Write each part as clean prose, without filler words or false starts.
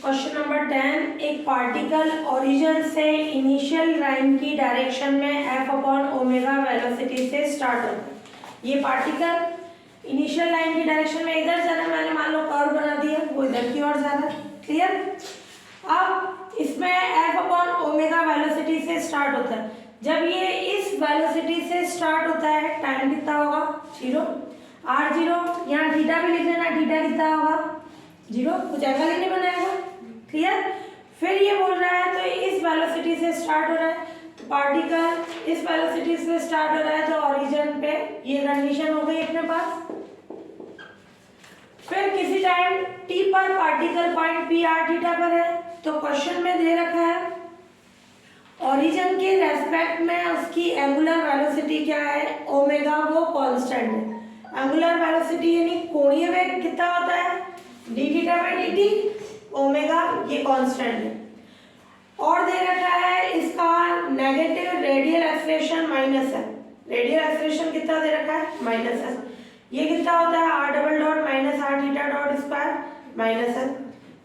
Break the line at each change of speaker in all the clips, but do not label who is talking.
Question number 10, एक particle origin से initial line की डायरेक्शन में f अपॉन ओमेगा वेलोसिटी से स्टार्ट होता है। ये पार्टिकल इनिशियल लाइन की डायरेक्शन में इधर जाना, मैंने मान लो कर्व बना दिया, वो इधर की ओर जाना। क्लियर? अब इसमें f अपॉन ओमेगा वेलोसिटी से स्टार्ट होता है। जब ये इस वेलोसिटी से स्टार्ट होता है, टाइम कितना होगा? 0। r0, यहाँ थीटा भी लिख लेना, थीटा कितना होगा? 0। कुछ एंगल ही नहीं बनाएगा। क्लियर? फिर ये बोल रहा है तो इस वेलोसिटी से स्टार्ट हो रहा है, तो पार्टिकल इस वेलोसिटी से स्टार्ट हो रहा है, तो ओरिजिन पे ये कंडीशन हो गई अपने पास। फिर किसी टाइम t पर particle point p r theta पर है, तो क्वेश्चन में दे रखा है ओरिजिन के रेस्पेक्ट में उसकी एंगुलर वेलोसिटी क्या है? ओमेगा, वो कांस्टेंट है। एंगुलर वेलोसिटी यानी कोणीय वेग कितना होता है? d theta by dt, omega ये कांस्टेंट है। और दे रखा है इसका नेगेटिव रेडियल एक्सेलरेशन माइनस है। रेडियल एक्सेलरेशन कितना दे रखा है? माइनस है। ये कितना होता है? r double dot minus r theta dot square minus है।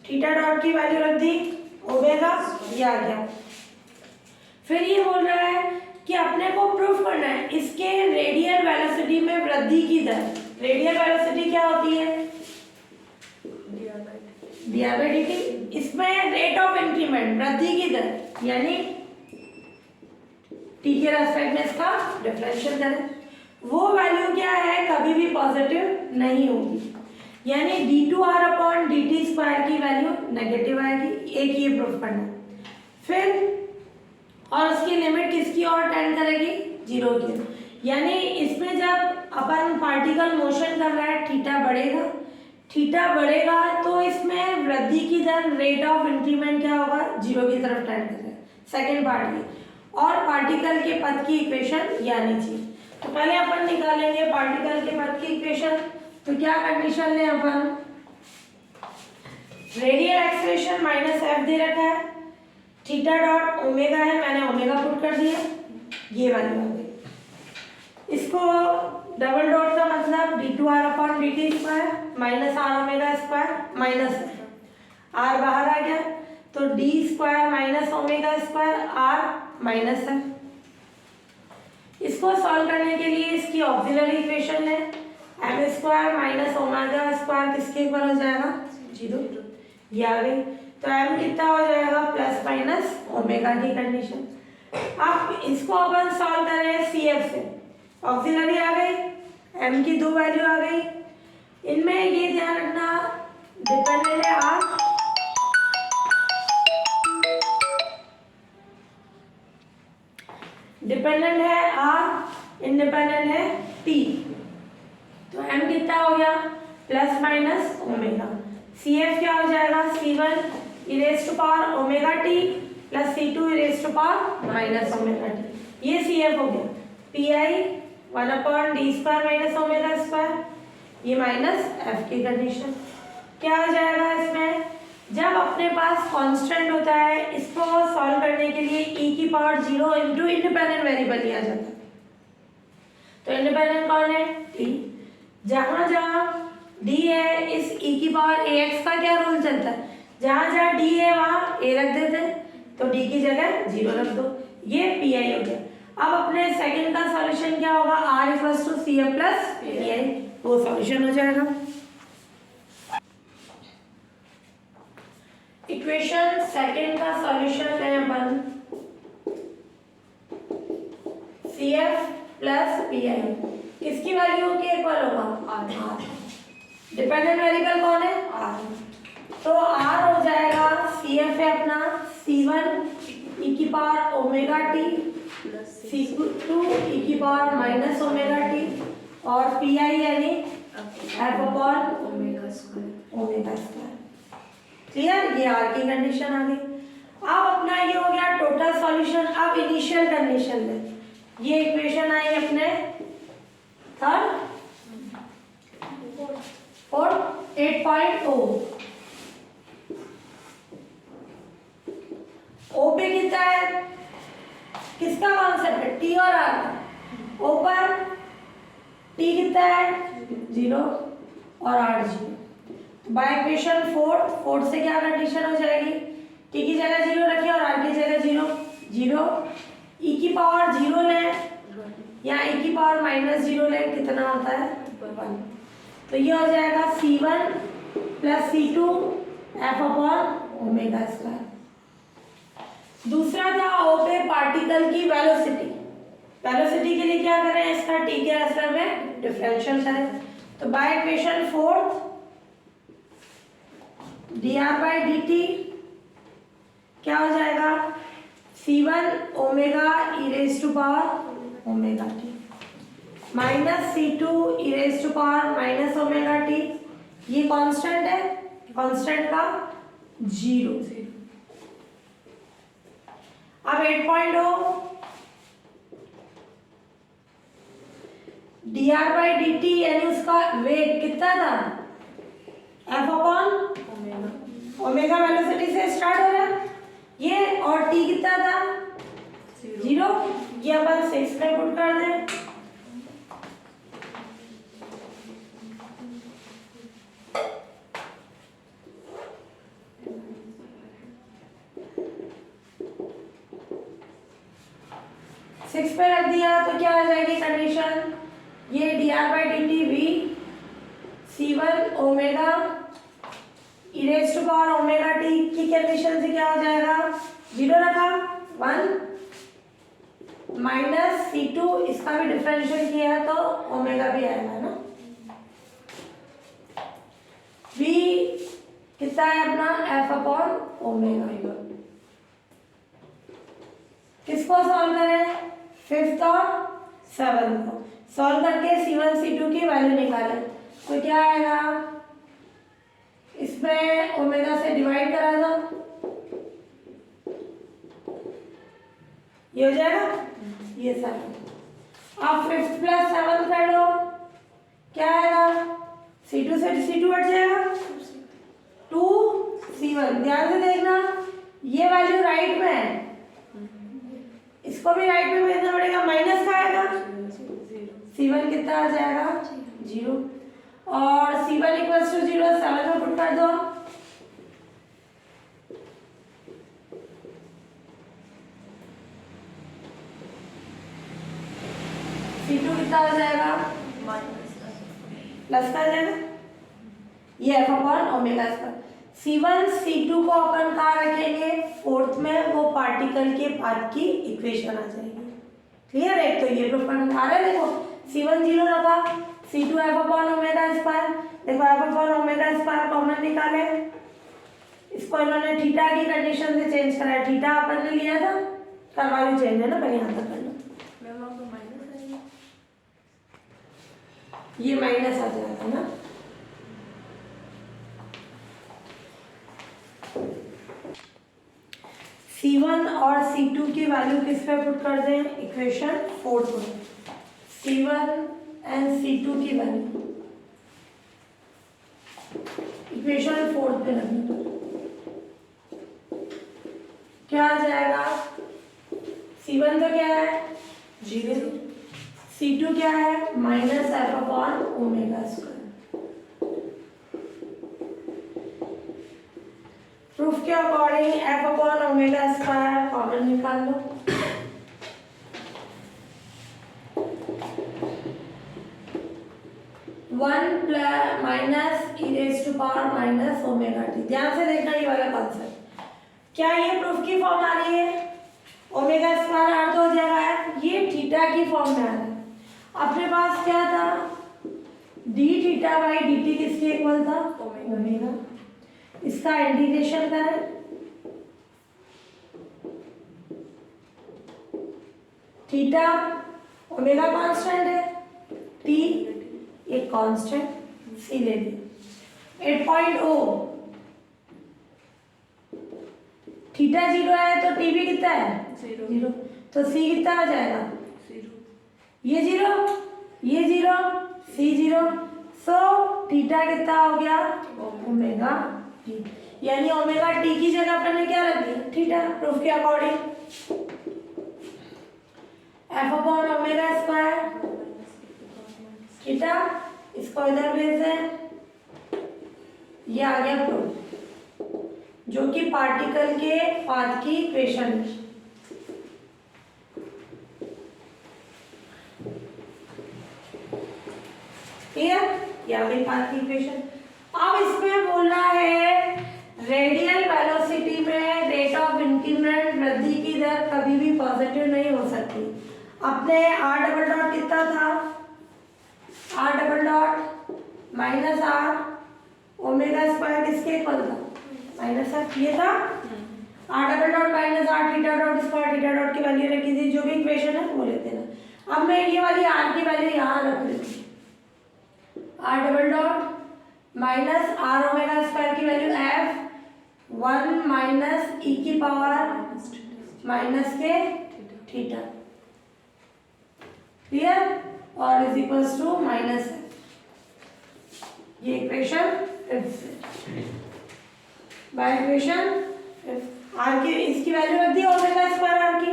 थीटा डॉट की वैल्यू रख दी, ओमेगा ये आ गया। फिर ये बोल रहा है कि अपने को प्रूफ करना है इसके रेडियल वेलोसिटी में वृद्धि की दर। रेडियल वेलोसिटी क्या होती है? dr by dt। इसमें रेट ऑफ इंक्रीमेंट, वृद्धि की दर, यानी t के रेस्पेक्ट में इसका डिफरेंशियल करें, वो वैल्यू क्या है? कभी भी पॉजिटिव नहीं होगी, यानी d2r अपॉन dt स्क्वायर की वैल्यू नेगेटिव आएगी। एक ये प्रूफ करना। फिर और उसकी लिमिट किसकी ओर टेंड करेगी? 0 की। यानी इसमें जब अपन पार्टिकल मोशन कर रहा है, थीटा बढ़ेगा, थीटा बढ़ेगा तो इसमें वृद्धि की दर, रेट ऑफ इंक्रीमेंट क्या होगा? 0 की तरफ टेंड करेगा। सेकेंड पार्ट की। और पार्टिकल के पथ की इक्वेशन ये आनी चाहिए। तो पहले अपन निकालेंगे पार्टिकल के पथ की इक्वेशन। तो क्या कंडीशन लें अपन? रेडियल एक्सेलरेशन माइनस f दे रखा है, थीटा डॉट ओमेगा है, मैंने ओमेगा पुट कर दिया, ये वैल्यू आ गई। इसको डबल डॉट का मतलब d2r upon dt square minus r omega square minus r बाहर आ गया, तो d square minus omega square r minus है। इसको सॉल्व करने के लिए इसकी ऑक्सिलरी इक्वेशन है, m square minus omega square किसके इक्वल हो जाएगा? 0। ये आ गई, तो m कितना हो जाएगा? प्लस माइनस ओमेगा की कंडीशन। अब इसको अपन सॉल्व करें CF से, ऑक्सिलरी आ गई, m की 2 वैल्यू आ गई। इनमें ये ध्यान रखना डिपेंडेंट है r, डिपेंडेंट है r, इंडिपेंडेंट है t। तो m कितना हो गया? Plus minus omega. CF क्या हो जाएगा? C1 e raised to power omega t plus C2 e raised to power minus omega t। ये CF हो गया। PI 1 upon D square minus omega square, ये माइनस f की कंडीशन। क्या हो जाएगा इसमें? जब अपने पास कांस्टेंट होता है, इसको सॉल्व करने के लिए e की पावर 0 इंटू इंडिपेंडेंट वेरिएबल लिया जाता है। तो इंडिपेंडेंट कौन है? t। जहां जहां d है, इस e की पावर ax का क्या रूल चलता है? जहां जहां d है वहां a रख देते हैं, तो d की जगह 0 रख दो। ये PI हो गया। अब अपने सेकंड का सॉल्यूशन क्या होगा? r equals to CF plus PI, वो सॉल्यूशन हो जाएगा। इक्वेशन सेकंड का सॉल्यूशन है अपन CF प्लस PI, किसकी वैल्यू के इक्वल होगा? r। डिपेंडेंट वेरिएबल कौन है? r। तो r हो जाएगा, CF है अपना C1 e की power omega t plus C2 e की पावर माइनस ओमेगा t, और PI यानी f upon omega square. Clear? ये r की कंडीशन आ गई। अब अपना ये हो गया टोटल सॉल्यूशन। अब इनिशियल कंडीशन में ये इक्वेशन आई अपने थर्ड 8.0। O पे कितना है? किसका कॉन्सेप्ट है? T और R। O पर T कितना है? 0 और R 0। बाय इक्वेशन फोर्थ से क्या कंडीशन हो जाएगी, टी की जगह 0 रखें और आर की जगह 0 ई की पावर 0 लें या ई की पावर -0 लें, कितना होता है 1। तो ये हो जाएगा C1 plus C2 F upon omega square. दूसरा था ओ पे पार्टिकल की वेलोसिटी के लिए क्या करें, इसका टी के रेस्पेक्ट में डिफरेंशियल करें। तो बाय इक्वेशन फोर्थ dr/dt क्या हो जाएगा, C1 omega e raise to power omega t minus C2 e raise to power minus omega t, ये कांस्टेंट है, कांस्टेंट का 0। अब 8.0 dr/dt यानी उसका वेग कितना था, F अपॉन ओमेगा वेलोसिटी से स्टार्ट हो रहा है ये, और t कितना था 0, ये अपन 6 में पुट कर दें। सिक्स पे रख दिया तो क्या हो जाएगी कंडीशन, ये dr/dt v C1 omega e raise to power omega t की कंडीशन से क्या हो जाएगा, 0 रखा 1 माइनस C2, इसका भी डिफरेंशियल किया है तो ओमेगा भी आएगा ना। v कितना है अपना F अपॉन ओमेगा। किसको सॉल्व करें, 5th और 7th को सॉल्व करके C1 C2 की वैल्यू निकालें। तो क्या आएगा, इसमें ओमेगा से डिवाइड करा दो, ये हो जाएगा ये 7। अब 5th प्लस 7th कर लो, क्या आएगा, C2 से C2 हट जाएगा 2C1। ध्यान से देखना ये वैल्यू राइट में है, इसको भी राइट में भेजना पड़ेगा, माइनस का आएगा C1 कितना आ जाएगा 0 और C1 इक्वल्स टू 0 7 में पुट कर दो। C2 कितना हो जाएगा प्लस का आ जाएगा, ये F upon omega square. C1 C2 को अपन कहाँ रखेंगे, फोर्थ में, वो पार्टिकल के पाथ की इक्वेशन आ जाएगी। क्लियर है, तो ये प्रूफ करना आ रहा है, देखो C1 0 रखा, C2 F upon omega square, देखो F upon omega square common निकाले, इसको इन्होंने थीटा की कंडीशन से चेंज करा है, थीटा अपन ने लिया था, करवा भी चेंज है ना, पहले यहाँ तक कर लो, ये माइनस आ जाएगा ना। C1 और C2 की वैल्यू किस पे पुट कर दें, इक्वेशन 4 में C1 एंड C2 की वैल्यू इक्वेशन 4 पे रखना, क्या आ जाएगा, C1 तो क्या है 0, C2 क्या है minus F upon omega square. Proof के according F upon omega square common निकाल लो, one plus minus E raise to power minus omega T. ध्यान से देखना ये वाला कॉन्सेप्ट, क्या ये प्रूफ की फॉर्म आ रही है, ओमेगा स्क्वायर अर्थ हो जाएगा, ये थीटा की फॉर्म में आ रहा है। अपने पास क्या था, D theta by D T किसके इक्वल था, ओमेगा। इसका इंटीग्रेशन करें, थीटा ओमेगा कांस्टेंट है, टी एक कांस्टेंट सी ले लिया। 8.0 थीटा 0 है तो टी भी कितना है 0, तो सी कितना आ जाएगा 0, ये 0 ये 0 सी 0, सो थीटा कितना हो गया ओमेगा टी, यानी ओमेगा टी की जगह अपन ने क्या रख दिया थीटा। प्रूफ के according F upon omega square theta, इसको इधर भेज दें, ये आ गया प्रूफ, जो कि पार्टिकल के पाथ की इक्वेशन है। क्लियर? ये आ गई पाथ की इक्वेशन। अब इसमें बोल रहा है रेडियल वेलोसिटी में रेट ऑफ इंक्रीमेंट वृद्धि की दर कभी भी पॉजिटिव नहीं हो सकती। अपने r डबल डॉट कितना था, r double dot minus R omega square किसके इक्वल था, माइनस आर, ये था r double dot minus R theta dot square theta dot की वैल्यू रखी थी, जो भी इक्वेशन है वो लेते ना। अब मैं ये वाली r की वैल्यू यहाँ रख देती हूँ, r double dot minus R omega square की वैल्यू f 1 माइनस e की power minus K theta, clear, और इज इक्वल्स टू माइनस, ये इक्वेशन बाय इक्वेशन आर की इसकी वैल्यू रख दी ओमेगा स्क्वायर आर की।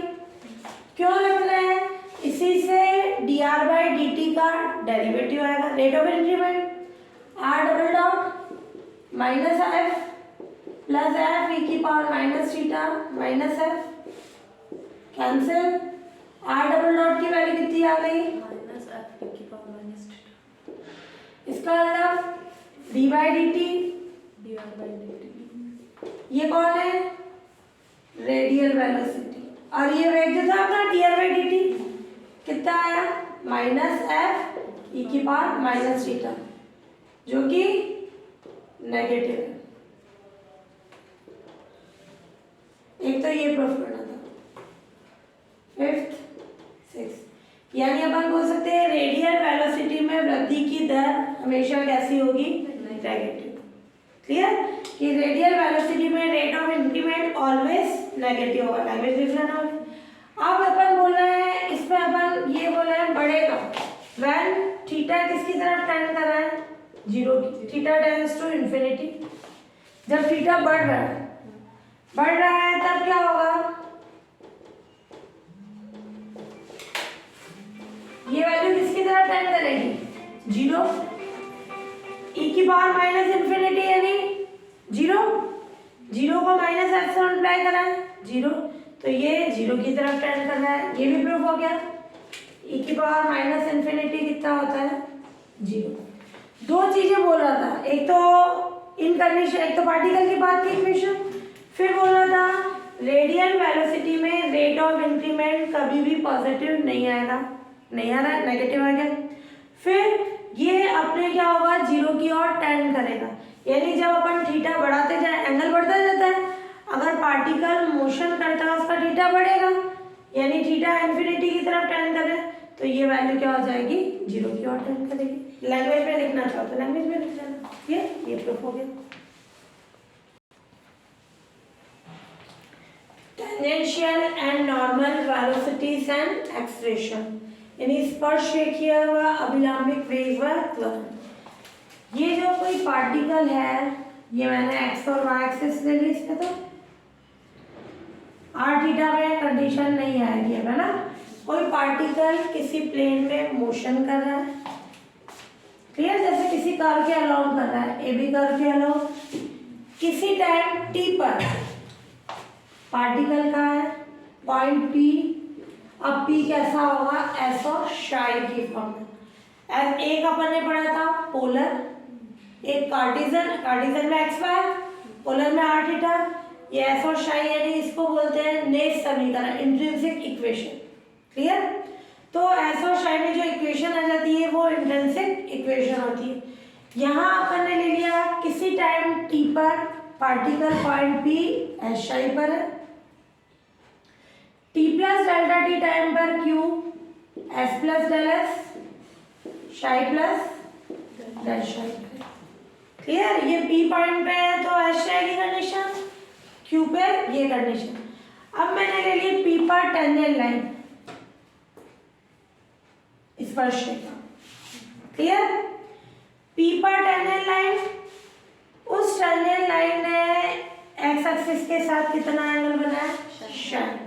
क्यों रख रहे हैं, इसी से dr बाई dt का डेरिवेटिव आएगा, rate of increment r double dot minus F plus F e की power minus theta minus F cancel, r double dot की वैल्यू कितनी आ गई,
माइनस एफ की पावर माइनस थीटा,
इसका मतलब d by dt,
D R by D T,
ये कौन है, रेडियल वेलोसिटी, और ये वेग जो था अपना dr बाई dt कितना आया, माइनस एफ e की पावर माइनस थीटा, जो कि नेगेटिव है। एक तो ये प्रूफ करना था। फिफ्थ सिक्स, यानी अपन बोल सकते हैं रेडियल वेलोसिटी में वृद्धि की दर हमेशा कैसी होगी, नेगेटिव। क्लियर, कि रेडियल वेलोसिटी में rate of increment always negative होगा, लैंग्वेज लिख लेना होगा। अब अपन बोल रहे हैं इसमें, अपन ये बोल रहे हैं बढ़ेगा व्हेन थीटा किसकी तरफ टेंड कर रहा है, जीरो की, थीटा टेंड्स टू इंफिनिटी। जब थीटा बढ़ रहा है तब क्या होगा, ये वैल्यू किसकी तरफ टेंड करेगी, जीरो, e की पावर माइनस इंफिनिटी यानी जीरो, जीरो को माइनस एफ से मल्टीप्लाई करा है जीरो, तो ये जीरो की तरफ टेंड कर रहा है, ये भी प्रूफ हो गया। e की पावर माइनस इंफिनिटी कितना होता है, जीरो। दो चीजें बोल रहा था, एक तो इन कंडीशन, एक तो पार्टिकल की बात की इक्वेशन, फिर बोल रहा था रेडियल वेलोसिटी में रेट ऑफ इंक्रीमेंट कभी भी पॉजिटिव नहीं आएगा, नहीं आ रहा है, नेगेटिव आ गया। फिर ये अपने क्या होगा, जीरो की ओर टेंड करेगा, यानी जब अपन थीटा बढ़ाते जाए एंगल बढ़ता जाता है, अगर पार्टिकल मोशन करता है उसका थीटा बढ़ेगा, यानी थीटा इंफिनिटी की तरफ टेंड करे, तो ये वैल्यू क्या हो जाएगी, जीरो की ओर टेंड करेगी। लैंग्वेज में लिखना चाहो तो लैंग्वेज में लिख लेना, ये प्रूफ हो गया। Tangential and normal velocities and acceleration, यानी स्पर्श रेखीय व अभिलंबिक वेग व त्वरण। ये जो कोई पार्टिकल है, ये मैंने एक्स और वाई एक्सिस ले ली, इसमें तो आर थीटा में कंडीशन नहीं आएगी, है ना। कोई पार्टिकल किसी प्लेन में मोशन कर रहा है, क्लियर, जैसे किसी कर्व के अलाउंग कर रहा है, ए बी कर्व के अलाउंग, किसी टाइम टी पर पार्टिकल का है पॉइंट पी, अब पी कैसा होगा, एस और शाई की फॉर्म में। एक अपन ने पढ़ा था पोलर, एक कार्टिजन, कार्टिजन में एक्स वाई, पोलर में आर थीटा, ये एस और शाई, यानी इसको बोलते हैं नेस समीकरण, इंट्रिंसिक इक्वेशन। क्लियर, तो एस और शाई में जो इक्वेशन आ जाती है वो इंट्रिंसिक इक्वेशन होती है। यहाँ अपन ने ले लिया किसी टाइम टी पर particle point P S psi पर है, T plus delta T time पर Q S plus del S psi plus del psi. Clear, ये पी पॉइंट पे है तो एस शाई की कंडीशन, क्यू पे ये कंडीशन। अब मैंने ले ली पी पर टेंजेंट लाइन, स्पर्श रेखा। क्लियर, पी पर टेंजेंट लाइन, उस टेंजेंट लाइन ने एक्स एक्सिस के साथ कितना एंगल बनाया, शाई,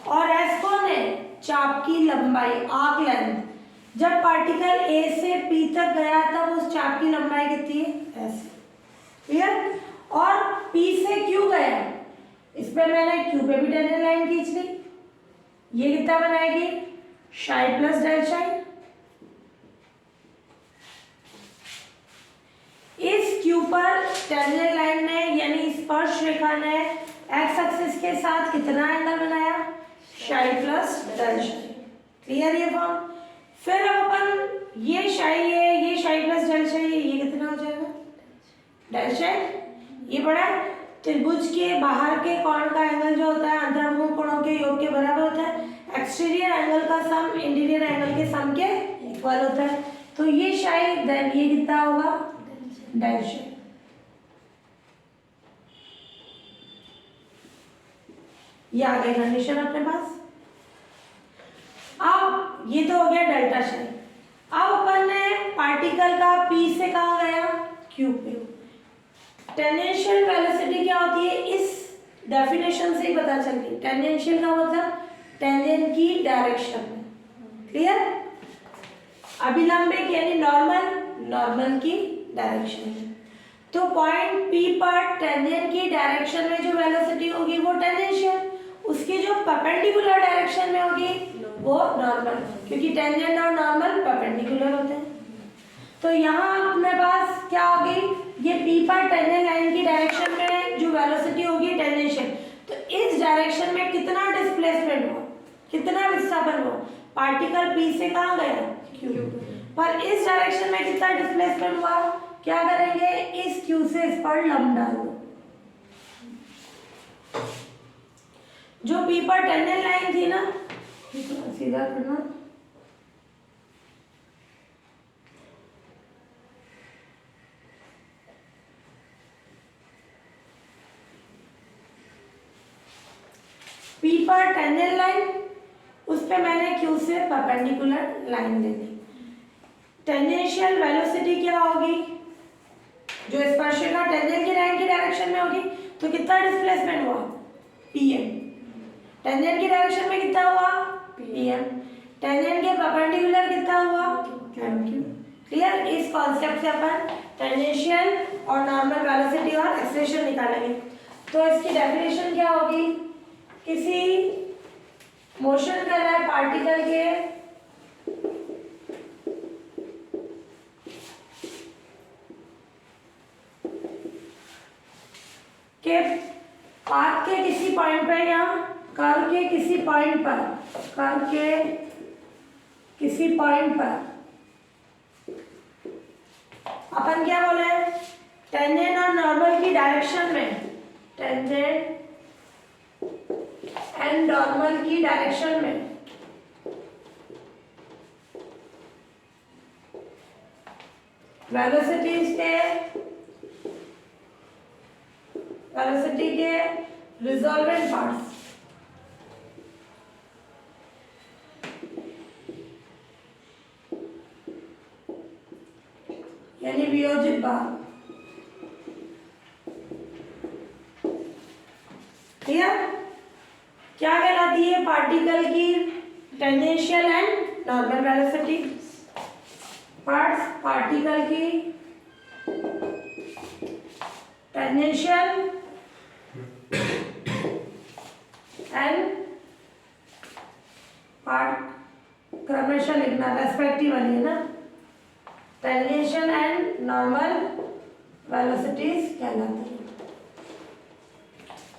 और एस कौन है, चाप की लंबाई, आर्क लेंथ। जब पार्टिकल ए से पी तक गया तब उस चाप की लंबाई कितनी है, एस। क्लियर। और P से Q गया, इस पे मैंने Q पे भी टेंजेंट लाइन खींच ली, ये कितना बनाएगी शाई प्लस डेल शाई। इस Q पर टेंजेंट लाइन ने यानी स्पर्श रेखा ने एक्स एक्सिस के साथ कितना एंगल बनाया, शाई प्लस डेल शाई। क्लियर ये फॉर्म। फिर अब अपन ये शाई है, ये शाई प्लस डेल शाई है, ये कितना हो जाएगा डेल शाई। ये बड़ा त्रिभुज के बाहर के कोण का एंगल जो होता है अंतर्मुख कोणों के योग के बराबर होता है। एक्सटीरियर एंगल का सम इंटीरियर एंगल के सम के इक्वल होता है। तो ये शाई देन ये कितना होगा डेल शाई। ये आ गई कंडीशन अपने पास। अब ये तो हो गया डेल्टा शाई। अब अपन ने पार्टिकल का P से कहाँ गया Q पे। टेंजेंशियल वेलोसिटी क्या होती है, इस डेफिनेशन से ही पता चलती है। टेंजेंशियल का मतलब टेंजेंट की डायरेक्शन में। क्लियर। अभिलंबिक यानी नॉर्मल की डायरेक्शन में। तो पॉइंट P पर टेंजेंट की डायरेक्शन में जो वेलोसिटी होगी वो टेंजेंशियल, उसकी जो परपेंडिकुलर डायरेक्शन में होगी वो नॉर्मल, क्योंकि टेंजेंट और नॉर्मल परपेंडिकुलर होते हैं। तो यहाँ अपने पास क्या होगी, ये P पर टेंजेंट लाइन की डायरेक्शन में जो वेलोसिटी होगी टेंजेंशियल। तो इस डायरेक्शन में कितना डिस्प्लेसमेंट हुआ, कितना विस्थापन हुआ, पार्टिकल P से कहाँ गया Q पर। इस डायरेक्शन में कितना डिस्प्लेसमेंट हुआ, क्या करेंगे इस Q से इस पर लंब डाल दो। जो P पर टेंजेंट लाइन थी ना, सीधा करना, P पर टेंजेंट लाइन, उस पे मैंने Q से परपेंडिकुलर लाइन ले ली। टेंजेंशियल वेलोसिटी क्या होगी, जो स्पर्शिका टेंजेंट की लाइन की डायरेक्शन में होगी, तो कितना डिस्प्लेसमेंट हुआ Pm। टेंजेंट की डायरेक्शन में कितना हुआ Pm, टेंजेंट के परपेंडिकुलर कितना हुआ Mq। क्लियर। इस कॉन्सेप्ट से अपन टेंजेंशियल और नॉर्मल वेलोसिटी और एक्सेलरेशन निकालेंगे। तो इसकी डेफिनेशन क्या होगी, किसी मोशन कर रहा है पार्टिकल के पाथ के किसी पॉइंट पे या कर्व के किसी पॉइंट पर, कर्व के किसी पॉइंट पर अपन क्या बोले, टेंजेंट और नॉर्मल की डायरेक्शन में, टेंजेंट एंड नॉर्मल की डायरेक्शन में वेलोसिटी के रिजॉल्वेंट पार्ट्स, यानी वियोजित भाग। क्लियर। क्या कहलाती है पार्टिकल की tangential and normal velocity parts, particle की टेंजेंशियल एंड पार्ट, क्रमशः लिखना रेस्पेक्टिव वाली है ना, टेंजेंशियल एंड नॉर्मल वेलोसिटीज कहलाती है।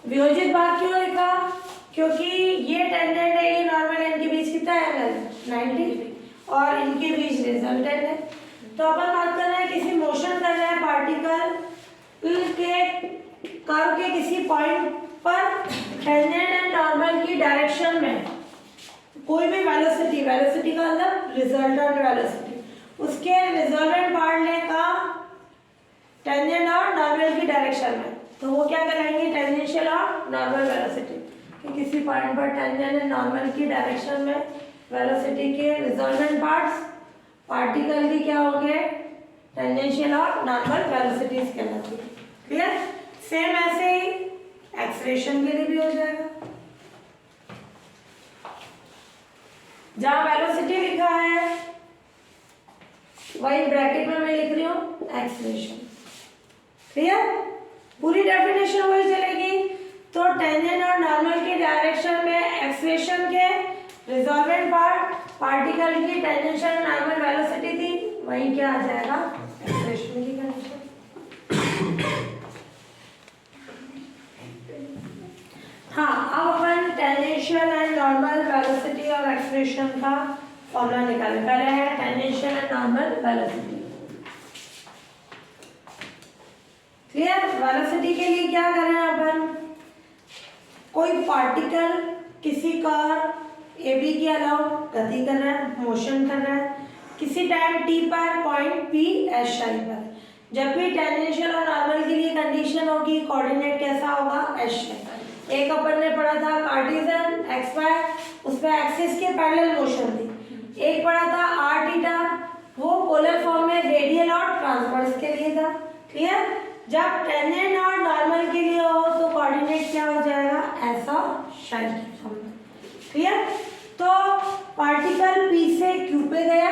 वियोजित भाग क्यों लिखा, क्योंकि ये टेंजेंट है, ये नॉर्मल है, इनके बीच कितना एंगल 90 और इनके बीच रिजल्टेंट है। तो अपन बात कर रहे हैं किसी मोशन कर रहे हैं पार्टिकल के कर्व के किसी पॉइंट पर टेंजेंट एंड नॉर्मल की डायरेक्शन में कोई भी वेलोसिटी, वेलोसिटी का मतलब रिजल्टेंट वेलोसिटी, उसके रिजल्टेंट पार्ट लेगा टेंजेंट और नॉर्मल की डायरेक्शन में, तो वो क्या कराएंगे टेंजेंशियल और नॉर्मल वेलोसिटी। कि किसी पॉइंट पर टेंजेंट एंड नॉर्मल की डायरेक्शन में वेलोसिटी के रिजल्टेंट पार्ट्स पार्टिकल की क्या होंगे टेंजेंशियल और नॉर्मल वेलोसिटीज कहलाती है। क्लियर। सेम ऐसे ही एक्सलेरेशन के लिए भी हो जाएगा। जहां वेलोसिटी लिखा है वही ब्रैकेट में मैं लिख रही हूँ एक्सलेरेशन। क्लियर? पूरी डेफिनेशन वही चलेगी। तो टेंजेंट और नॉर्मल की डायरेक्शन में एक्सलेशन के रिजॉल्वेंट पार्टिकल की टेंजेंशियल नॉर्मल वेलोसिटी थी, वही क्या आ जाएगा एक्सलेशन की कंडीशन। हाँ, अब अपन टेंजेंशियल एंड नॉर्मल वेलोसिटी और एक्सलेशन का फॉर्मूला निकालें। पहले है tangential and normal velocity. Clear? Velocity के लिए क्या करें अपन? कोई पार्टिकल किसी कर्व ए बी के अलावा गति कर रहा है, मोशन कर रहा है, किसी टाइम टी पर पॉइंट पी एस शाई पर। जब भी टेंजेंशियल और नॉर्मल के लिए कंडीशन होगी, कोऑर्डिनेट कैसा होगा? एस शाई। एक अपन ने पढ़ा था कार्टेशियन एक्स वाई, उसमें एक्सिस के पैरेलल मोशन थी। एक पढ़ा था आर थीटा, वो पोलर फॉर्म में रेडियल और ट्रांसवर्स के लिए था। क्लियर? जब टेंजेंट और नॉर्मल के लिए हो तो कोऑर्डिनेट क्या हो जाएगा? ऐसा शाई की फॉर्म में। क्लियर? तो पार्टिकल पी से क्यू पे गया,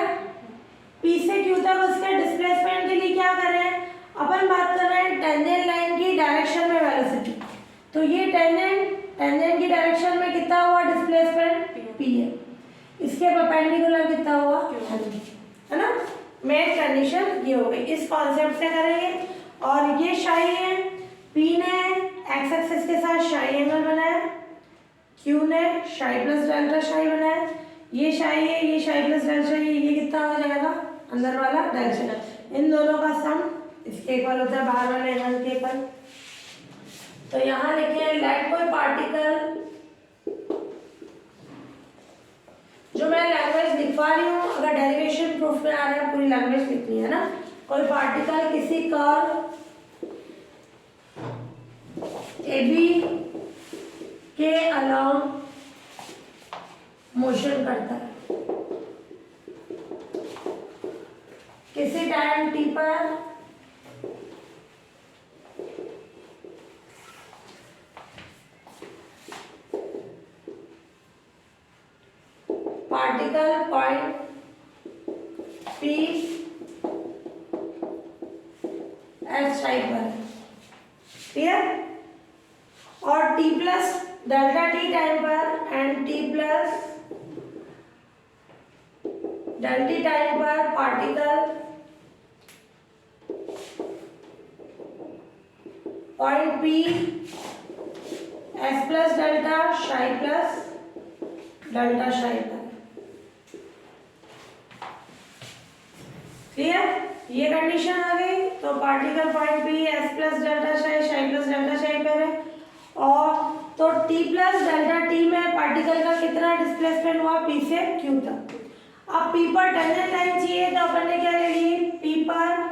पी से क्यू तक उसके डिस्प्लेसमेंट के लिए क्या कर रहे हैं? अपन बात कर रहे हैं टेंजेंट लाइन की डायरेक्शन में वेलोसिटी। तो ये टेंजेंट की डायरेक्शन में कितना हुआ डिस्प्लेसमेंट? पी है। इसके परपेंडिकुलर कितना हुआ? है ना? मेन कंडीशन ये हो गई। इस कॉन्सेप्ट से करेंगे। और ये शाई है, पी ने एक्स एक्सिस के साथ शाई एंगल बनाया, क्यू ने शाई प्लस डेल्टा शाई बनाया। ये शाई है, ये शाई प्लस डेल्टा शाई, ये कितना हो जाएगा? अंदर वाला डेल्टा। इन दोनों का सम इसके इक्वल होता है, बाहर वाले एंगल के इक्वल। तो यहाँ लिखे लेट कोई पार्टिकल, जो मैं लैंग्वेज लिखवा रही हूँ, अगर डेरिवेशन प्रूफ में आ रहा है पूरी लैंग्वेज लिखनी है ना। कोई पार्टिकल किसी कर्व ए बी के अलोंग मोशन करता है, किसी टाइम टी पर particle point P S psi पर। क्लियर? और T plus delta T time पर and T plus delta time पर particle point P S plus delta psi plus delta psi पर। क्लियर? ये कंडीशन आ गई। तो particle point P S plus delta psi psi plus delta psi पर है। और तो टी प्लस डेल्टा टी में पार्टिकल का कितना डिस्प्लेसमेंट हुआ? पी से क्यू तक। अब पी पर टेंजेंट लाइन चाहिए, तो अपन ने क्या ले ली? पी पर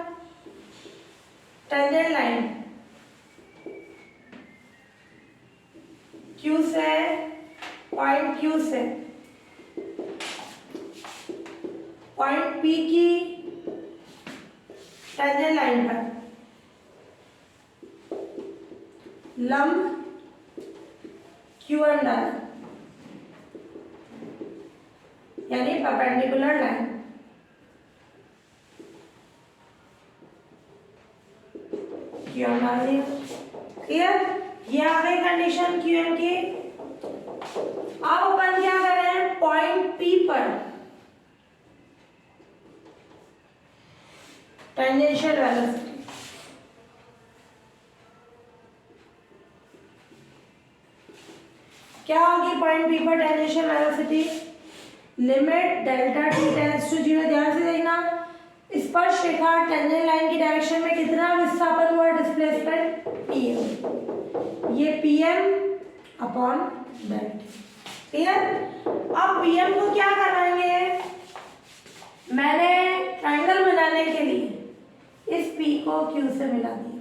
टेंजेंट लाइन क्यू से, पॉइंट क्यू से पॉइंट पी की टेंजेंट लाइन पर लंब क्यू एन डाला, यानी परपेंडिकुलर लाइन। क्यू एन डाल दिया। क्लियर? ये आ गई कंडीशन क्यू एन की। अब अपन क्या कर रहे हैं? पॉइंट पी पर टेंजेंशियल वेलोसिटी क्या होगी? पॉइंट पी पर tangential velocity limit delta T tends to 0। ध्यान से देखना, स्पर्श रेखा टेंजेंट लाइन की डायरेक्शन में कितना विस्थापन हुआ? Displacement PM. ये पीएम अपॉन डेल्टा। क्लियर? अब पीएम को क्या कराएंगे? मैंने ट्रायंगल बनाने के लिए इस पी को क्यू से मिला दिया।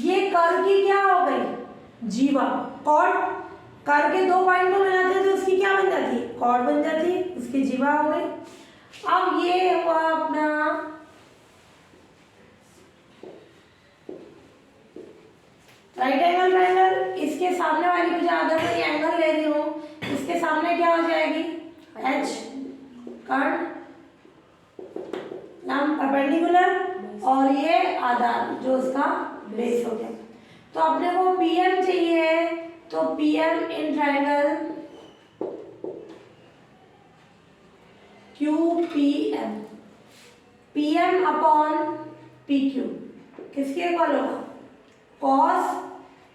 ये कर्व की क्या हो गई? जीवा। कॉर्ड कर्व के दो पॉइंट को मिलाते तो उसकी क्या बन जाती? कॉर्ड बन जाती, उसकी जीवा हो गई। अब ये हुआ अपना राइट एंगल ट्रायंगल। इसके सामने वाली भुजा, अगर मैं ये एंगल ले रही हूँ, इसके सामने क्या हो जाएगी? एच। कर्ण लंब परपेंडिकुलर और ये आधार जो उसका बेस हो गया। तो अपने को PM चाहिए, तो PM in triangle QPM, PM upon PQ किसके इक्वल होगा? Cos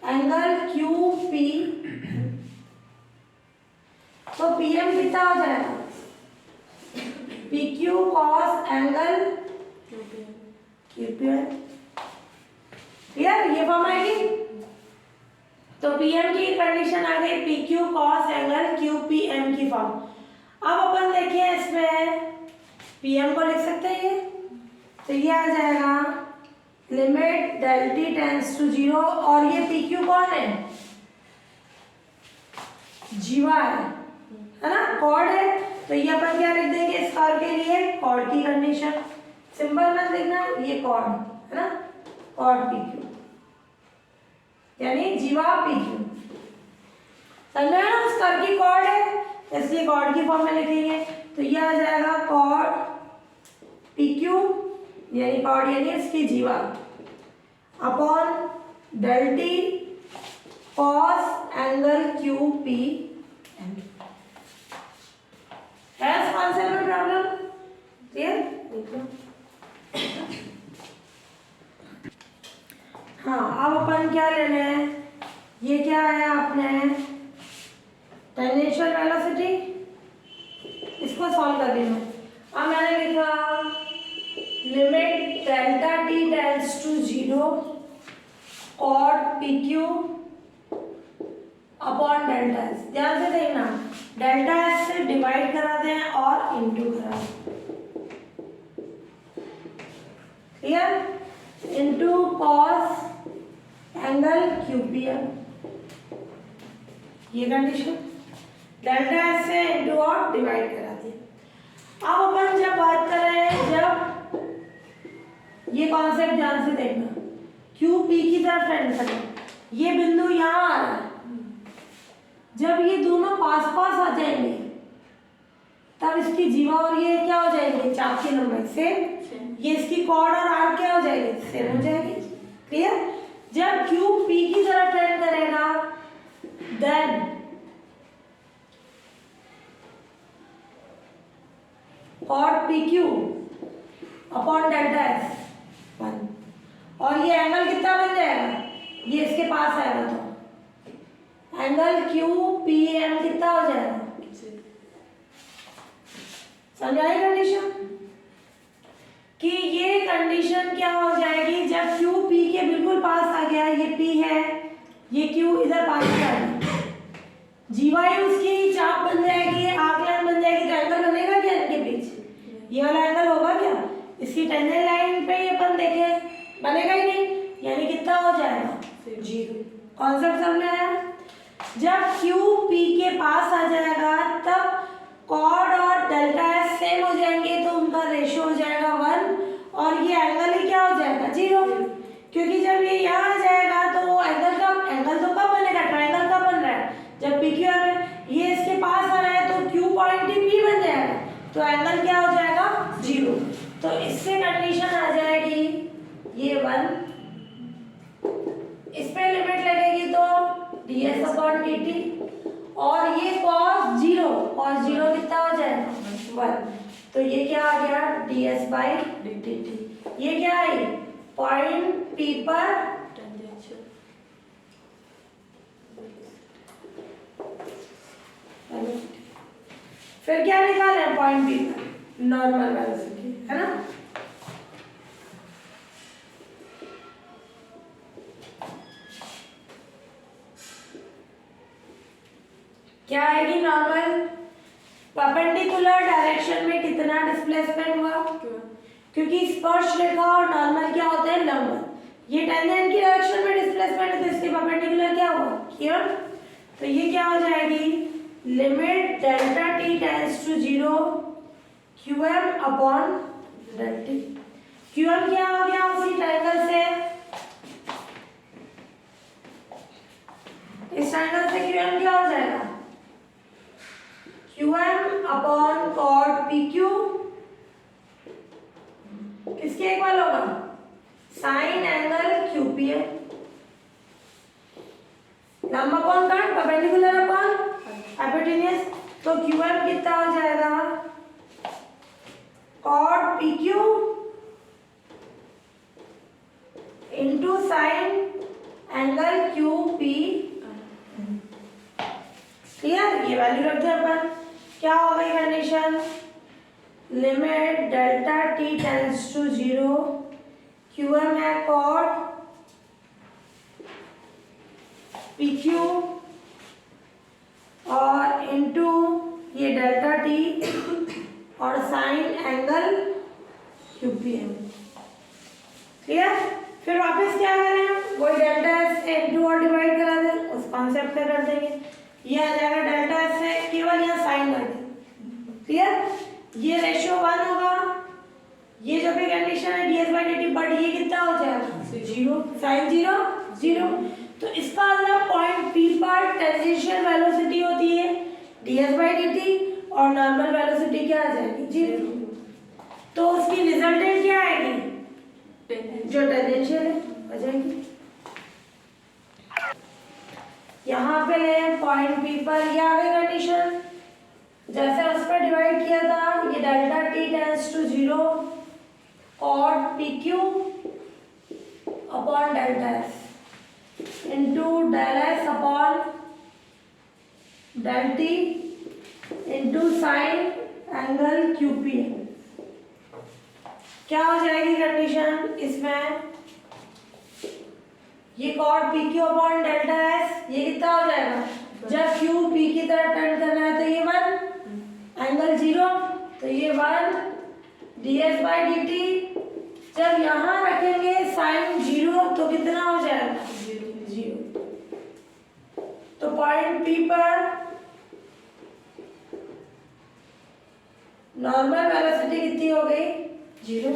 angle QP। तो PM कितना हो जाएगा? PQ cos angle QPM। Clear? ये फॉर्म आएगी। तो PM की कंडीशन आ गई PQ कॉस एंगल QPM की फॉर्म। अब अपन देखिए इसमें PM को लिख सकते हैं ये, तो ये आ जाएगा limit del t tends to 0, और ये PQ कौन है? जीवा है ना, कॉर्ड है। तो ये अपन क्या लिख देंगे इस कॉर्ड के लिए? कॉर्ड की कंडीशन। सिंबल मत लिखना, ये कॉर्ड है ना, कॉर्ड PQ यानी जीवा PQ। समझ आया ना, उस कर्व की कॉर्ड है इसलिए कॉर्ड की फॉर्म में लिखेंगे। तो ये आ जाएगा कॉर्ड PQ यानी कॉर्ड यानी इसकी जीवा upon del t cos angle QPM। है इस कॉन्सेप्ट में प्रॉब्लम? क्लियर? हाँ, अब अपन क्या लेने हैं? ये क्या है आपने टेंजेंशियल वेलोसिटी, इसको सॉल्व कर देना। अब मैंने लिखा limit delta t tends to 0 cot PQ upon delta S। ध्यान से देखना, डेल्टा S से डिवाइड कराते हैं और इनटू कराते हैं। Clear? Into cos angle QPM, ये कंडीशन डेल्टा S से इनटू और डिवाइड कराते हैं। अब अपन जब बात कर रहे हैं, जब ये कॉन्सेप्ट ध्यान से देखना, QP की तरफ टेंड करें, ये बिंदु यहाँ आ रहा है, जब ये दोनों पास पास आ जाएंगे तब इसकी जीवा और ये क्या हो जाएंगे? चाप की लंबाई सेम। ये इसकी कॉर्ड और आर्क क्या हो जाएगी? सेम हो जाएगी। क्लियर? जब QP की तरफ टेंड करेगा then cot PQ upon delta S 1, और ये एंगल कितना बन जाएगा? ये इसके पास आएगा तो एंगल QPM कितना हो जाएगा? समझ आई कंडीशन? कि ये कंडीशन क्या हो जाएगी? जब QP के बिल्कुल पास आ गया, ये P है, ये Q इधर पास आ गया, जीवाई उसकी चाप बन जाएगी, आर्क लाइन बन जाएगी, तो एंगल बनेगा क्या इनके बीच? ये वाला एंगल होगा क्या? इसकी टेंजेंट लाइन पे ये अपन देखें, बनेगा ही नहीं, यानी कितना हो जाएगा? 0। कॉन्सेप्ट समझ में आया? जब QP के पास आ जाएगा तब कॉर्ड और डेल्टा S सेम हो जाएंगे, तो उनका रेशियो हो जाएगा 1, और ये एंगल ही क्या हो जाएगा? 0, क्योंकि जब ये यहाँ आ जाएगा तो वो एंगल तो कब बनेगा? ट्रायंगल कब बन रहा है? जब PQ है, ये इसके पास आ रहा है तो Q पॉइंट ही P बन जाएगा, तो एंगल क्या हो जाएगा? 0। तो इससे कंडीशन आ जाएगी ये 1, इस पे लिमिट लगेगी तो ds अपॉन dt, और ये cos 0 कितना हो जाएगा? 1। तो ये क्या आ गया? ds by dt। ये क्या है? पॉइंट P पर टेंजेंशियल। फिर क्या निकाल है? पॉइंट P पर नॉर्मल वेलोसिटी, है ना? क्या आएगी? नॉर्मल परपेंडिकुलर डायरेक्शन में कितना डिस्प्लेसमेंट हुआ? क्योंकि स्पर्श रेखा और नॉर्मल क्या होते हैं? लंब। ये टेंजेंट की डायरेक्शन में डिस्प्लेसमेंट है तो इसके परपेंडिकुलर क्या हुआ? क्लियर? तो ये क्या हो जाएगी? Limit delta t tends to 0 QM upon delta t। QM क्या हो गया? उसी ट्रायंगल से, इस ट्रायंगल से QM क्या हो जाएगा? QM अपॉन कॉट PQ किसके इक्वल होगा? साइन एंगल QPM, लंबा कौन का परपेंडिकुलर अपॉन हाइपोटेन्यूज, तो QM कितना हो जाएगा cot PQ into sine angle QP। Clear, ये वैल्यू रख दिया अपन। क्या हो गई condition, limit delta t tends to 0, QM है cot PQ और इंटू ये डेल्टा t और साइन एंगल QPM। क्लियर, फिर वापस क्या करें, वही डेल्टा एस से इंटू और डिवाइड करा दें, उस कॉन्सेप्ट पे कर देंगे। ये आ जाएगा डेल्टा एस से केवल यहाँ साइन कर दें। क्लियर, ये रेशियो 1 होगा, ये जो भी कंडीशन है ds/dt, बट ये कितना हो जाएगा 0, साइन 0 0। तो इसका मतलब पॉइंट P पर टेंजेंशियल वेलोसिटी होती है ds/dt और नॉर्मल वेलोसिटी क्या आ जाएगी 0। तो उसकी रिजल्टेंट क्या आएगी, जो टेंजेंशियल है आ जाएगी। यहाँ पे ले पॉइंट P पर ये आ गई कंडीशन, जैसे उस पर डिवाइड किया था, ये delta t tends to 0 cot PQ upon delta S into del S upon del T into sine angle QP। क्या हो जाएगी कंडीशन इसमें, ये cot PQ upon delta S, ये कितना हो जाएगा, जब Q P की तरफ टेंड कर रहा है तो ये 1, एंगल 0 तो ये 1 ds/dt, जब यहाँ रखेंगे साइन 0 तो कितना हो जाएगा 0। तो पॉइंट P पर नॉर्मल वेलोसिटी कितनी हो गई 0,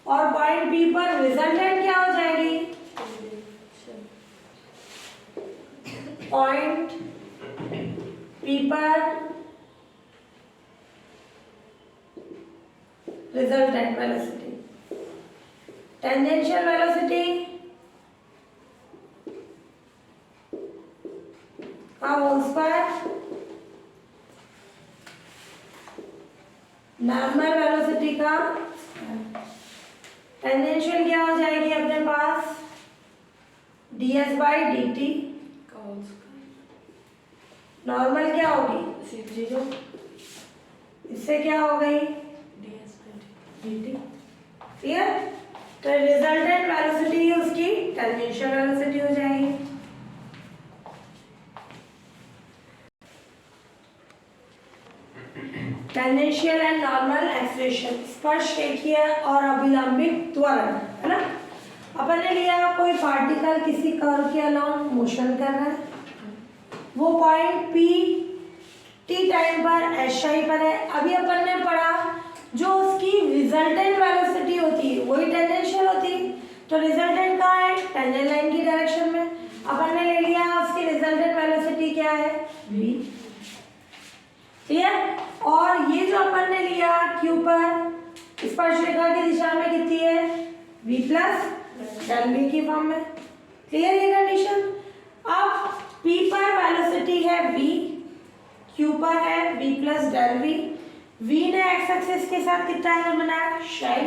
और पॉइंट P पर रिजल्टेंट क्या हो जाएगी, पॉइंट P पर रिजल्टेंट वेलोसिटी, टेंजेंशियल वेलोसिटी का होल स्क्वायर, नॉर्मल वेलोसिटी का टेंजेंशियल क्या हो जाएगी अपने पास ds/dt, नॉर्मल क्या होगी 0, इससे क्या हो गई ds/dt। क्लियर, तो रिजल्टेंट वेलोसिटी उसकी टेंजेंशियल वेलोसिटी हो जाएगी। टेंजेंशियल एंड नॉर्मल एक्सेलरेशन, स्पर्श रेखीय और अभिलंबित त्वरण, है ना। अपन ने लिया कोई पार्टिकल किसी कर्व के अलोंग मोशन कर रहा है, वो पॉइंट P t टाइम पर SI पर है। अभी अपन ने पढ़ा जो उसकी रिजल्टेंट वेलोसिटी होती है वही टेंजेंशियल होती है, तो रिजल्टेंट कहाँ है टेंजेंट लाइन की डायरेक्शन में। अपन ने ले लिया उसकी रिजल्टेंट वेलोसिटी क्या है v। क्लियर, और ये जो अपन ने लिया Q पर स्पर्शरेखा की दिशा में कितनी है v प्लस डेल v की फॉर्म में। क्लियर ये कंडीशन। अब P पर वेलोसिटी है v, Q पर है v plus del v। v ने x एक्सिस के साथ कितना एंगल बनाया psi,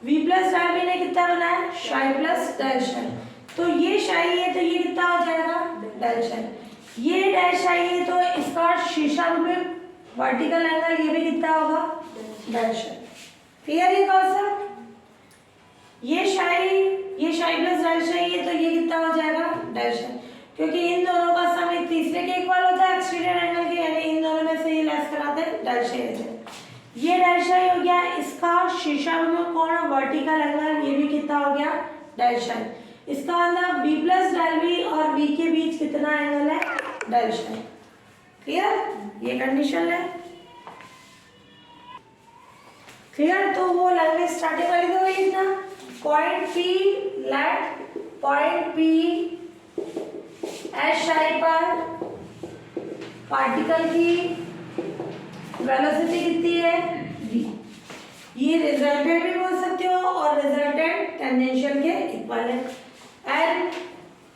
v plus del v ने कितना बनाया psi प्लस डेल psi। तो ये psi है तो ये कितना हो जाएगा डेल psi, ये डेल psi है तो इसका शीर्षक में वर्टिकल एंगल ये भी कितना होगा डेल psi। क्लियर ये कॉन्सेप्ट, ये psi प्लस डेल psi है तो ये कितना हो जाएगा डेल psi, क्योंकि इन दोनों का सम एक तीसरे के इक्वल होता है एक्सटीरियर एंगल के, यानी इन दोनों में से ये लेस कराते हैं डेल psi हो जाए। ये डेल psi हो गया, इसका शीर्षानुमेय कोण वर्टिकल एंगल ये भी कितना हो गया डेल psi। इसका मतलब v प्लस डेल v और v के बीच कितना एंगल है डेल psi। क्लियर, ये कंडीशन है। क्लियर, तो वो लैंग्वेज स्टार्टिंग वाली तो वही इतना point P let point P SI पर पार्टिकल की वेलोसिटी कितनी है v। ये रिजल्टेंट भी बोल सकते हो और रिजल्टेंट टेंजेंशियल के इक्वल है। एंड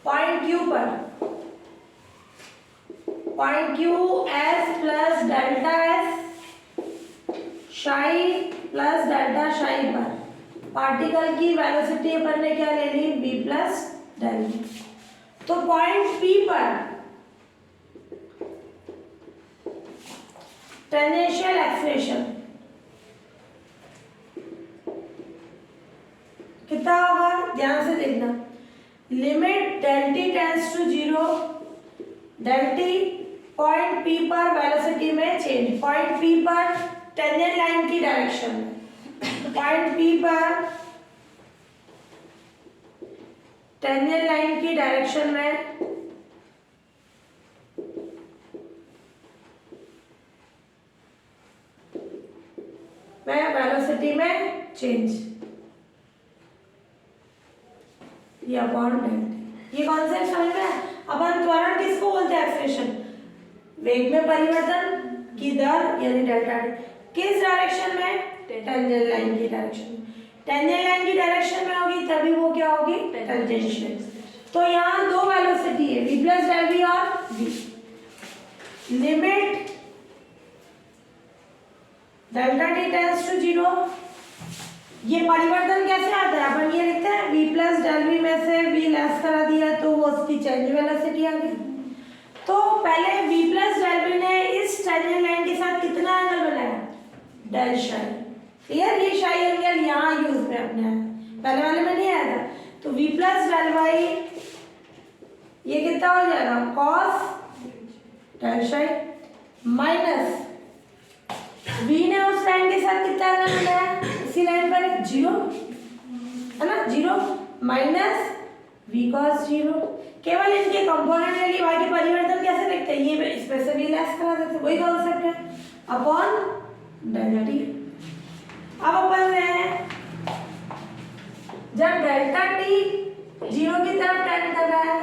पॉइंट क्यू पर point Q S plus delta S psi plus delta psi पर पार्टिकल की वेलोसिटी अपन ने क्या ले ली, बी प्लस डेल वी। तो पॉइंट पी पर टेंजेंशियल एक्सेलरेशन कितना होगा, ध्यान से देखना। Limit del T tends to zero, del T point P पर वेलोसिटी में चेंज, पॉइंट पी पर टेंजेंट लाइन की डायरेक्शन में, पॉइंट पी पर टेंजेंट लाइन की डायरेक्शन में वेलोसिटी में चेंज, ये अपॉन डेल्टा। ये कॉन्सेप्ट समझ में आया? अपन त्वरण किसको बोलते हैं, एक्सेलरेशन, वेग में परिवर्तन की दर यानी डेल्टा टी, किस डायरेक्शन में, टेंजेंट लाइन की डायरेक्शन में। टेंजेंट लाइन की डायरेक्शन में होगी तभी वो क्या होगी, टेंजेंशियल। तो यहाँ दो वेलोसिटी है, v प्लस डेल वी और v। Limit delta T tends to zero, ये परिवर्तन कैसे आता है, अपन ये लिखते हैं v प्लस डेल वी में से v लेस करा दिया तो वो उसकी चेंज वेलोसिटी आ गई। तो पहले v प्लस डेल वी ने इस टेंजेंट लाइन के साथ कितना एंगल बनाया, डेल शाई। क्लियर, ये शाई एंगल यहाँ यूज में अपने आया, पहले वाले में नहीं आया था। तो v प्लस डेल वाई ये कितना हो जाएगा, कॉस डेल शाई माइनस v ने उस लाइन के साथ कितना एंगल बनाया, इसी लाइन पर जीरो है ना, zero minus v cos zero. केवल इनके कंपोनेंट ले लिए, बाकी परिवर्तन कैसे लिखते हैं, ये इसमें से भी लेस करा देते, वही कॉन्सेप्ट है, अपॉन डेल्टा टी। अब अपन ले जब डेल्टा टी जीरो की तरफ टेंड कर रहा है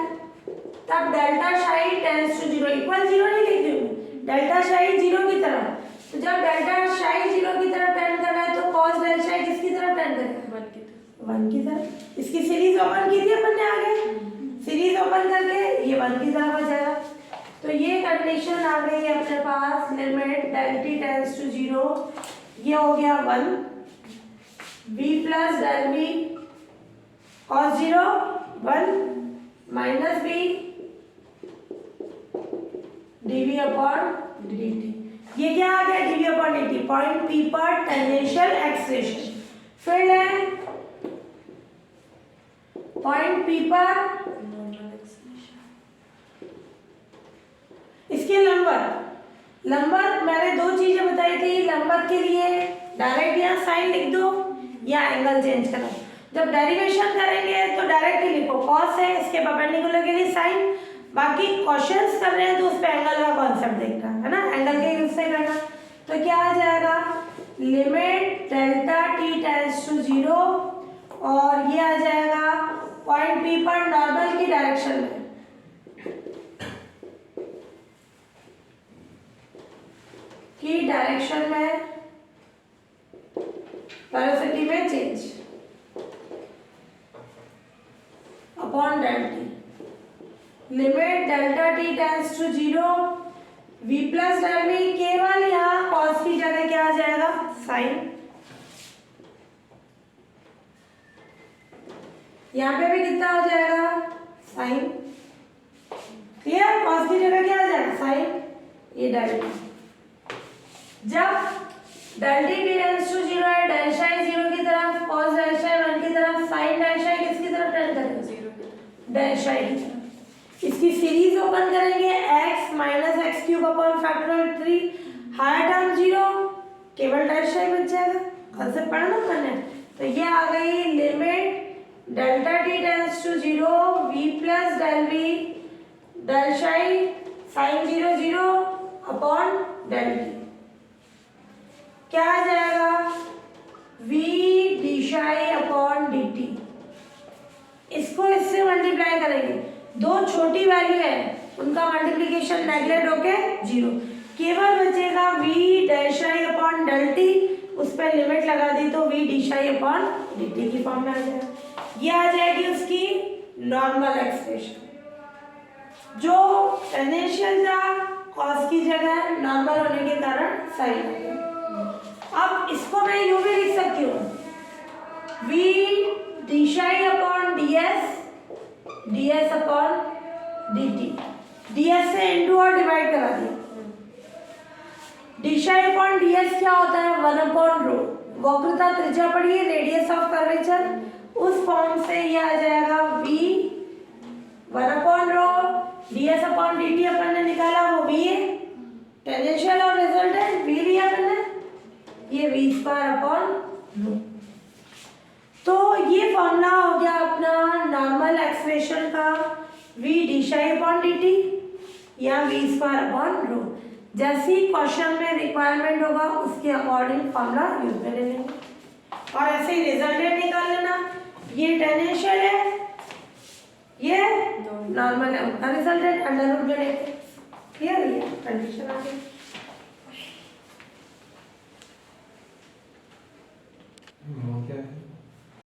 तब delta psi tends to zero, equal zero नहीं लिख रही हूँ, डेल्टा शाई जीरो की तरफ। तो जब डेल्टा शाई जीरो की तरफ टेंड कर रहा है तो कॉस डेल शाई किसकी तरफ टेंड करेगा, वन की तरफ। इसकी सीरीज ओपन की थी अपन ने आगे, सीरीज ओपन करके ये वन की तरफ आ जाएगा। तो ये कंडीशन आ गई है अपने पास, limit del T tends to zero, ये हो गया one, v plus del V cos zero one minus b dv upon dt। ये क्या आ गया, dv upon dt, point p पर टेंजेंशियल एक्सेलरेशन। फिर है पॉइंट p पर इसके लंबवत, लंबवत मैंने दो चीजें बताई थी, लंबवत के लिए डायरेक्ट यहाँ साइन लिख दो या एंगल चेंज करो। जब डेरिवेशन करेंगे तो डायरेक्ट ही लिखो, कॉस है इसके परपेंडिकुलर के लिए साइन, बाकी क्वेश्चंस कर रहे हैं तो उस पे एंगल का कॉन्सेप्ट देखना है ना, एंगल के यूज से करना। तो क्या आ जाएगा, limit delta T tends to zero, और ये आ जाएगा पॉइंट पी पर नॉर्मल की डायरेक्शन में, की डायरेक्शन में वेलोसिटी में change upon del T. Limit delta T tends to zero, v plus del V, केवल यहाँ कॉस की जगह क्या आ जाएगा, साइन। यहाँ पे भी कितना हो जाएगा, साइन। क्लियर, कॉस की जगह क्या आ जाएगा, साइन, ये डेल टी। जब del T tends to zero है, डेल शाई जीरो की तरफ, कॉस डेल शाई वन की तरफ, साइन डेल शाई किसकी तरफ टेंड करेगा, जीरो, डेल शाई की तरफ। इसकी सीरीज ओपन करेंगे, x minus X cube upon factorial 3, higher term zero, केवल डेल शाई बच जाएगा, कॉन्सेप्ट पढ़ा ना मैंने। तो ये आ गई limit delta T tends to zero, v plus del V del psi sine zero zero upon del T. क्या आ जाएगा, v D psi upon D T. इसको इससे मल्टीप्लाई करेंगे, दो छोटी वैल्यू है उनका मल्टीप्लिकेशन नेगलेक्ट होके जीरो, केवल बचेगा v डेल शाई अपॉन डेल टी उस पर लिमिट लगा दी तो v D psi upon D T की फॉर्म में आ जाएगा। ये आ जाएगी उसकी नॉर्मल एक्सप्रेशन। जो टेंजेंशियल था कॉस की जगह नॉर्मल होने के कारण साइन आ गया। अब इसको मैं यूं भी लिख सकती हूँ v D psi upon D S upon D T. D S से इनटू और डिवाइड करा दिया। D psi upon D S क्या होता है 1 अपॉन रो, वक्रता त्रिज्या पड़ी है रेडियस ऑफ कर्वेचर, उस फॉर्म से ये आ जाएगा v 1 upon rho D S upon D T अपन ने निकाला वो v है टेंजेंशियल और रिजल्टेंट v लिया अपन ने, ये v स्क्वायर अपॉन रो। तो ये फॉर्मूला हो गया अपना नॉर्मल एक्सप्रेशन का v D psi upon D T या v स्क्वायर अपॉन रो। जैसी क्वेश्चन में रिक्वायरमेंट होगा उसके अकॉर्डिंग फॉर्मूला यूज में ले लेंगे और ऐसे ही रिजल्टेंट निकाल लेना। ये टेंजेंशियल है, ये नॉर्मल है, उनका रिजल्टेंट अंडर रूट में लेते। क्लियर है कंडीशन आ गई।